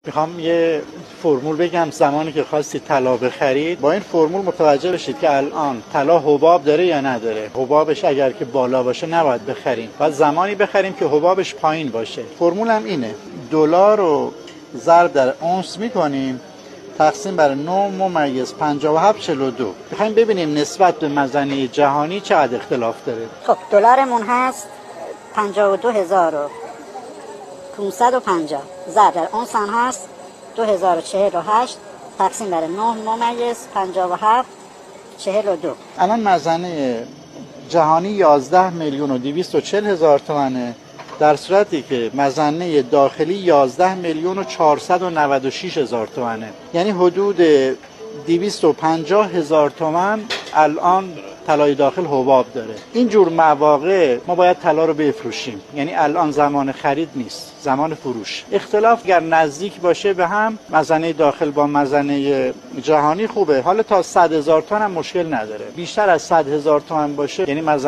میخوام یه فرمول بگم. زمانی که خواستید طلا بخرید با این فرمول متوجه بشید که الان طلا حباب داره یا نداره. حبابش اگر که بالا باشه نباید بخریم، باید زمانی بخریم که حبابش پایین باشه. فرمول هم اینه: دلار رو ضرب در اونس میکنیم تقسیم بر 9.5742. میخوایم ببینیم نسبت به مزنه جهانی چقدر اختلاف داره. خب دلارمون هست 52550 ضرب در اونس هم هست 2048 تقسیم بر 9.5742. الان مزنه جهانی 11,240,000 تومانه، در صورتی که مزنه داخلی 11,496,000 تومانه. یعنی حدود 250,000 تومان الان طلای داخل حباب داره. این جور مواقع ما باید طلا رو بفروشیم، یعنی الان زمان خرید نیست، زمان فروش. اختلاف اگر نزدیک باشه به هم، مزنه داخل با مزنه جهانی خوبه. حالا تا 100,000 تومان هم مشکل نداره. بیشتر از 100,000 تومان باشه یعنی مزنه